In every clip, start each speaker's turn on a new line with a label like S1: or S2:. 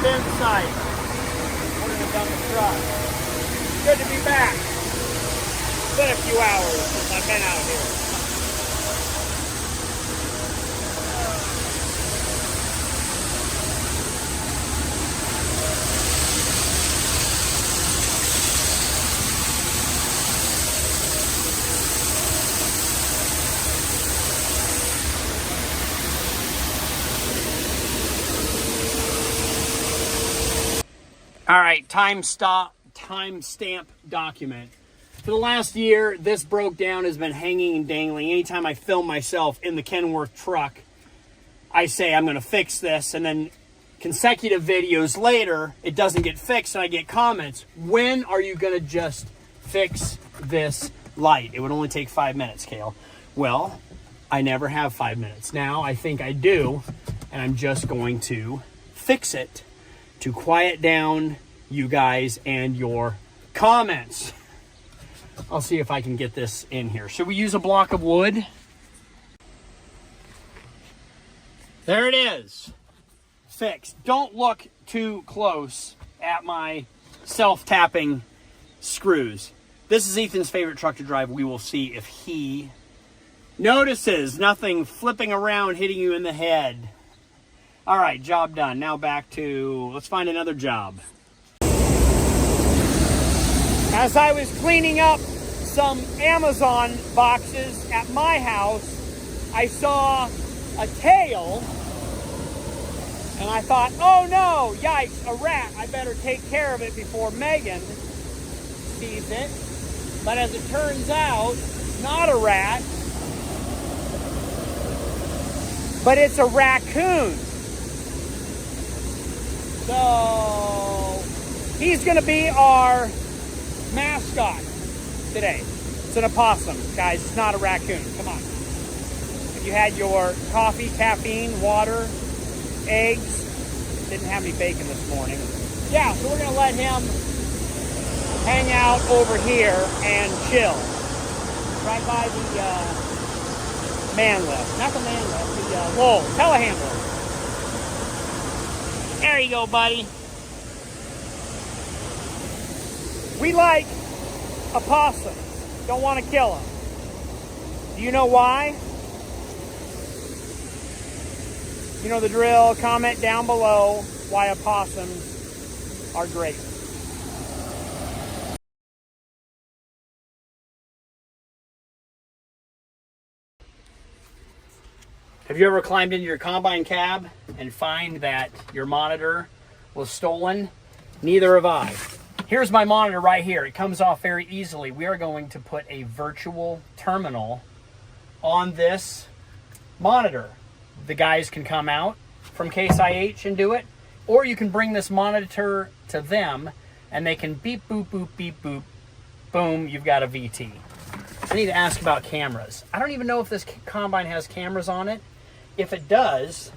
S1: in sight. Putting it down the truck. Good to be back. It's been a few hours since I've been out here. All right, timestamp document. For the last year, this broke down, has been hanging and dangling. Anytime I film myself in the Kenworth truck, I say I'm going to fix this, and then consecutive videos later, it doesn't get fixed, and I get comments. When are you going to just fix this light? It would only take 5 minutes, Kale. Well, I never have 5 minutes. Now I think I do, and I'm just going to fix it to quiet down you guys and your comments. I'll see if I can get this in here. Should we use a block of wood? There it is. Fixed. Don't look too close at my self-tapping screws. This is Ethan's favorite truck to drive. We will see if he notices nothing flipping around hitting you in the head. All right, job done. Now back to, let's find another job. As I was cleaning up some Amazon boxes at my house, I saw a tail, and I thought, oh no, yikes, a rat. I better take care of it before Megan sees it. But as it turns out, it's not a rat, but it's a raccoon. So he's going to be our mascot today. It's an opossum, guys. It's not a raccoon. Come on. If you had your coffee, caffeine, water, eggs, didn't have any bacon this morning. Yeah, so we're going to let him hang out over here and chill. Right by the man lift. Not the man lift, the Lowell telehandler. There you go, buddy. We like opossums. Don't want to kill them. Do you know why? You know the drill. Comment down below why opossums are great. Have you ever climbed into your combine cab and find that your monitor was stolen? Neither have I. Here's my monitor right here. It comes off very easily. We are going to put a virtual terminal on this monitor. The guys can come out from Case IH and do it, or you can bring this monitor to them and they can beep, boop, boop, beep, boop, boom, you've got a VT. I need to ask about cameras. I don't even know if this combine has cameras on it. If it does,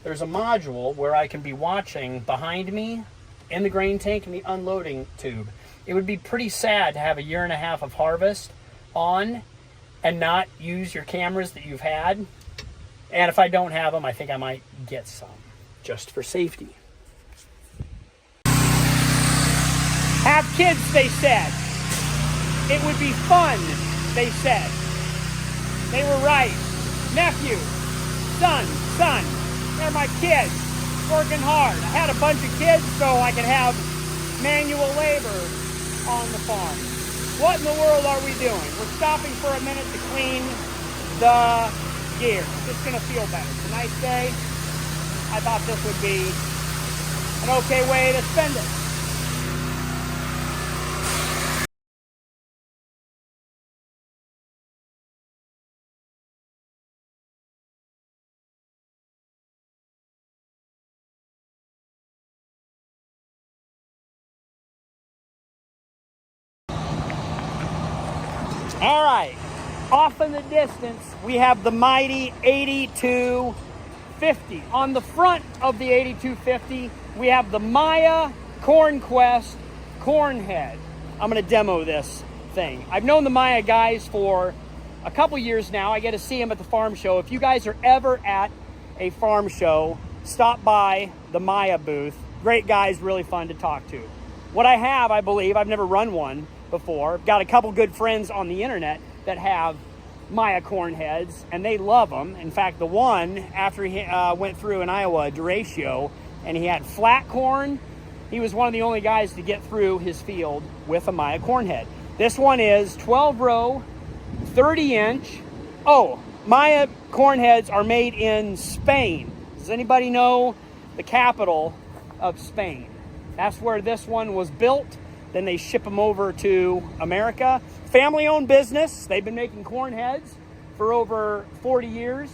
S1: there's a module where I can be watching behind me in the grain tank and the unloading tube. It would be pretty sad to have 1.5 years of harvest on and not use your cameras that you've had. And if I don't have them, I think I might get some, just for safety. Have kids, they said. It would be fun, they said. They were right. Nephew, son, they're my kids, working hard. I had a bunch of kids so I could have manual labor on the farm. What in the world are we doing? We're stopping for a minute to clean the gear. It's gonna feel better. It's a nice day. I thought this would be an okay way to spend it. All right, off in the distance, we have the mighty 8250. On the front of the 8250, we have the Maya Corn Quest corn head. I'm gonna demo this thing. I've known the Maya guys for a couple years now. I get to see them at the farm show. If you guys are ever at a farm show, stop by the Maya booth. Great guys, really fun to talk to. What I have, I believe, I've never run one before. Got a couple good friends on the internet that have Maya corn heads, and they love them. In fact, the one, after he went through in Iowa, derecho, and he had flat corn, he was one of the only guys to get through his field with a Maya corn head. This one is 12 row, 30 inch. Oh, Maya corn heads are made in Spain. Does anybody know the capital of Spain? That's where this one was built. Then they ship them over to America. Family-owned business. They've been making corn heads for over 40 years.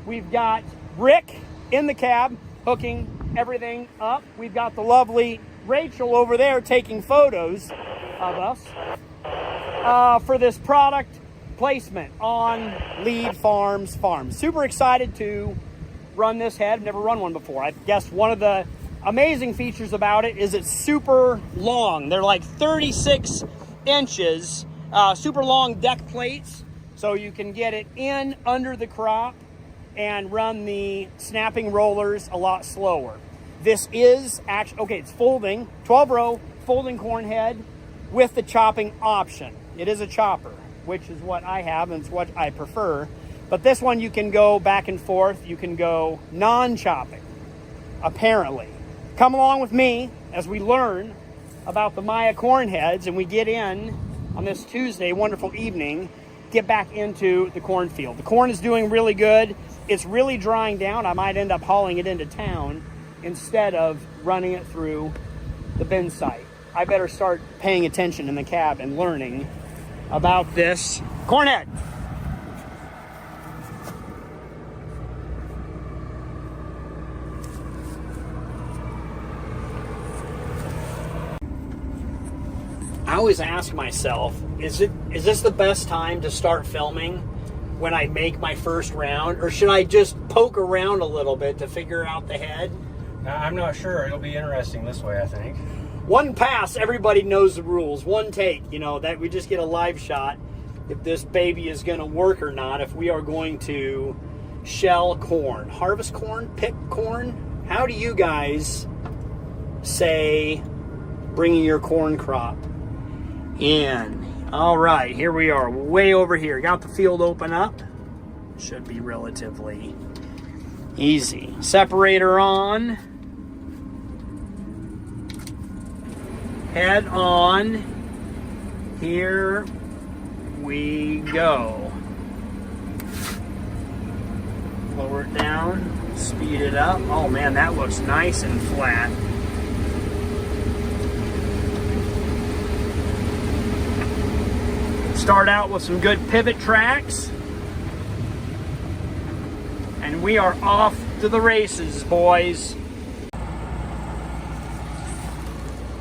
S1: We've got Rick in the cab hooking everything up. We've got the lovely Rachel over there taking photos of us for this product placement on Lead Farms Farm. Super excited to run this head. Never run one before. I guess one of the amazing features about it is it's super long. They're like 36 inches, super long deck plates, so you can get it in under the crop and run the snapping rollers a lot slower. This is actually, okay, it's folding, 12 row, folding corn head with the chopping option. It is a chopper, which is what I have and it's what I prefer. But this one you can go back and forth. You can go non-chopping, apparently. Come along with me as we learn about the Maya corn heads and we get in on this Tuesday, wonderful evening, get back into the cornfield. The corn is doing really good. It's really drying down. I might end up hauling it into town instead of running it through the bin site. I better start paying attention in the cab and learning about this corn head. I always ask myself, is this the best time to start filming when I make my first round, or should I just poke around a little bit to figure out the head?
S2: I'm not sure. It'll be interesting this way, I think.
S1: One pass, everybody knows the rules. One take, you know, that we just get a live shot if this baby is going to work or not, if we are going to shell corn, harvest corn, pick corn. How do you guys say bringing your corn crop in? All right, here we are, way over here. Got the field open up. Should be relatively easy. Separator on. Head on. Here we go. Lower it down, speed it up. Oh man, that looks nice and flat. Start out with some good pivot tracks. And we are off to the races, boys.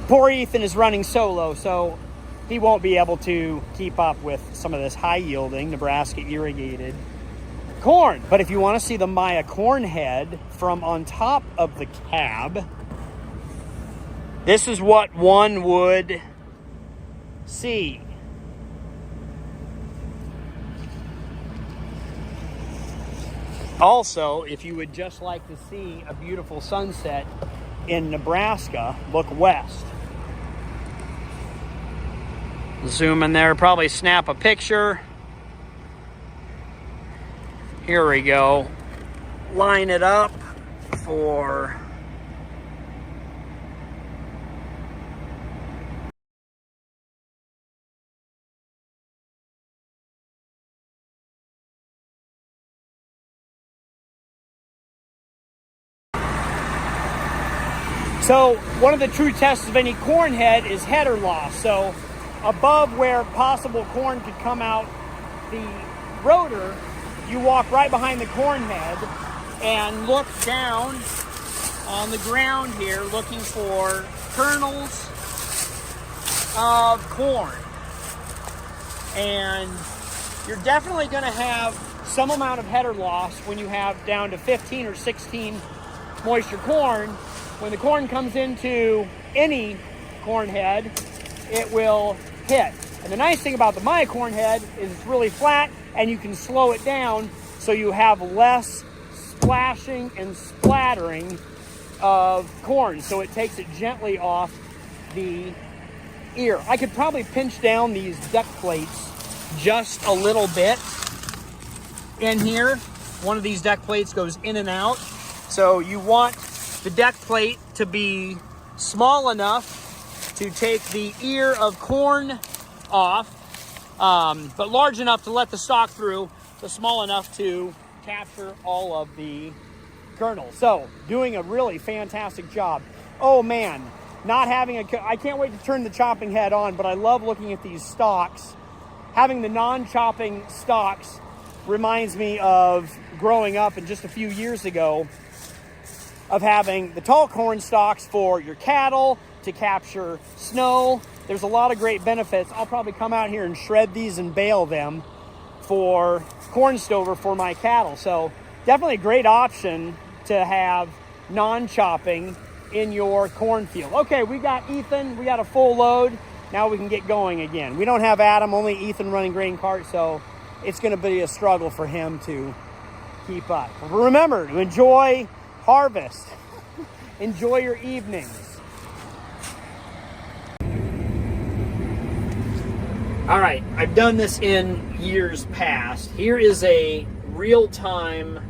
S1: Poor Ethan is running solo, so he won't be able to keep up with some of this high-yielding Nebraska irrigated corn. But if you want to see the Maya corn head from on top of the cab, this is what one would see. Also, if you would just like to see a beautiful sunset in Nebraska, look west. Zoom in there, probably snap a picture. Here we go. Line it up for so one of the true tests of any corn head is header loss. So above where possible corn could come out the rotor, you walk right behind the corn head and look down on the ground here looking for kernels of corn. And you're definitely going to have some amount of header loss when you have down to 15 or 16 moisture corn. When the corn comes into any corn head, it will hit. And the nice thing about the Maya corn head is it's really flat and you can slow it down so you have less splashing and splattering of corn, so it takes it gently off the ear. I could probably pinch down these deck plates just a little bit in here. One of these deck plates goes in and out, so you want the deck plate to be small enough to take the ear of corn off, but large enough to let the stalk through, but small enough to capture all of the kernel. So doing a really fantastic job. Oh man, I can't wait to turn the chopping head on, but I love looking at these stalks. Having the non-chopping stalks reminds me of growing up and just a few years ago of having the tall corn stalks for your cattle to capture snow. There's a lot of great benefits. I'll probably come out here and shred these and bale them for corn stover for my cattle. So definitely a great option to have non-chopping in your cornfield. Okay, we got Ethan, we got a full load. Now we can get going again. We don't have Adam, only Ethan running grain cart, so it's gonna be a struggle for him to keep up. But remember to enjoy harvest. Enjoy your evenings. All right, I've done this in years past. Here is a real-time,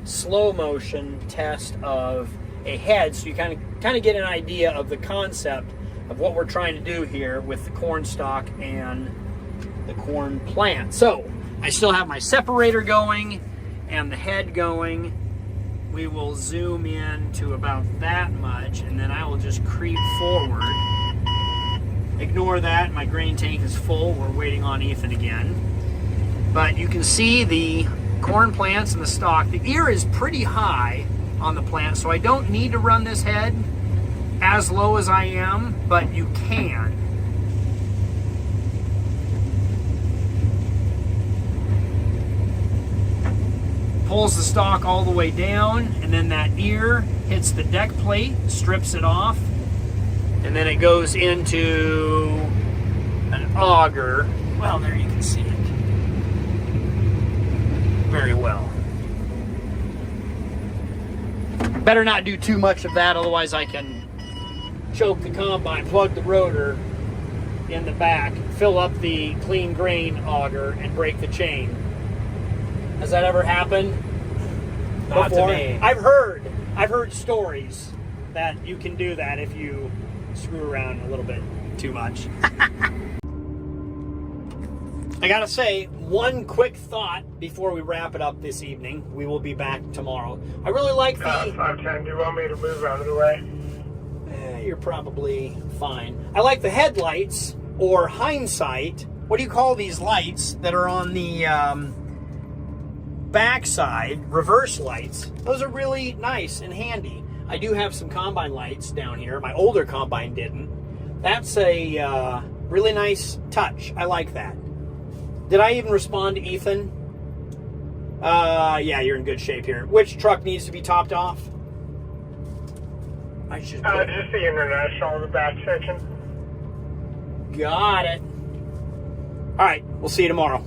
S1: slow-motion test of a head, so you kind of get an idea of the concept of what we're trying to do here with the corn stalk and the corn plant. So I still have my separator going and the head going. We will zoom in to about that much, and then I will just creep forward. Ignore that, my grain tank is full. We're waiting on Ethan again. But you can see the corn plants and the stalk. The ear is pretty high on the plant, so I don't need to run this head as low as I am, but you can. Pulls the stalk all the way down, and then that ear hits the deck plate, strips it off, and then it goes into an auger. Well, there you can see it very well. Better not do too much of that, otherwise I can choke the combine, plug the rotor in the back, fill up the clean grain auger, and break the chain. Has that ever happened?
S2: Not
S1: before?
S2: to me.
S1: I've heard stories that you can do that if you screw around a little bit too much. I gotta say, one quick thought before we wrap it up this evening. We will be back tomorrow. I really like the...
S3: 510, do you want me to move out of the way?
S1: You're probably fine. I like the headlights, or hindsight. What do you call these lights that are on the backside? Reverse lights. Those are really nice and handy. I do have some combine lights down here. My older combine didn't. That's a really nice touch. I like that. Did I even respond to Ethan? Yeah, you're in good shape here. Which truck needs to be topped off? I should.
S3: Just the international, the back section.
S1: Got it. All right, we'll see you tomorrow.